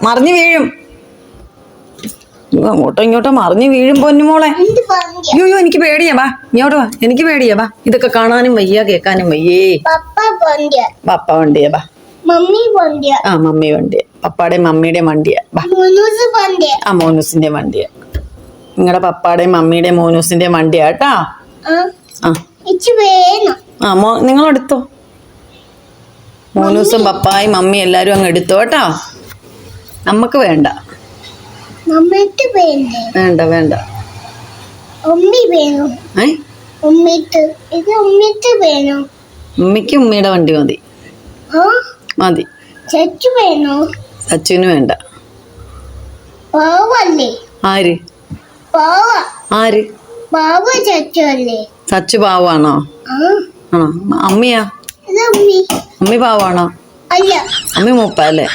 മറിഞ്ഞു വീഴും. അങ്ങോട്ടോ ഇങ്ങോട്ടോ മറിഞ്ഞു വീഴും പൊന്നുമോളെ. അയ്യോ എനിക്ക് പേടിയാ. വാ ഇങ്ങോട്ട് വാ, എനിക്ക് പേടിയാ. വാ, ഇതൊക്കെ കാണാനും വയ്യ കേക്കാനും വയ്യേ. പപ്പ വണ്ടിയാ. വാ ആ മമ്മി വണ്ടിയാ. പപ്പാടെ മമ്മിയുടെ വണ്ടിയാ. ആ മോനൂസിന്റെ വണ്ടിയാ. നിങ്ങളുടെ പപ്പാടെ മമ്മിയുടെ മോനൂസിന്റെ വണ്ടിയാ കേട്ടാ. ആ നിങ്ങളെടുത്തോ. മോനൂസും പപ്പായും മമ്മി എല്ലാരും അങ്ങ് എടുത്തോ കേട്ടോ. നമ്മക്ക് വേണ്ട വേണ്ട വേണ്ട. ഉമ്മിക്ക് ഉമ്മിയുടെ വണ്ടി മതി മതി. സച്ചുവിന് വേണ്ട. ആര് ആര് സച്ചു പാവാണോ? ആണോ? അമ്മിയാ? അമ്മി പാവാണോ? അമ്മി മൂപ്പ അല്ലേ?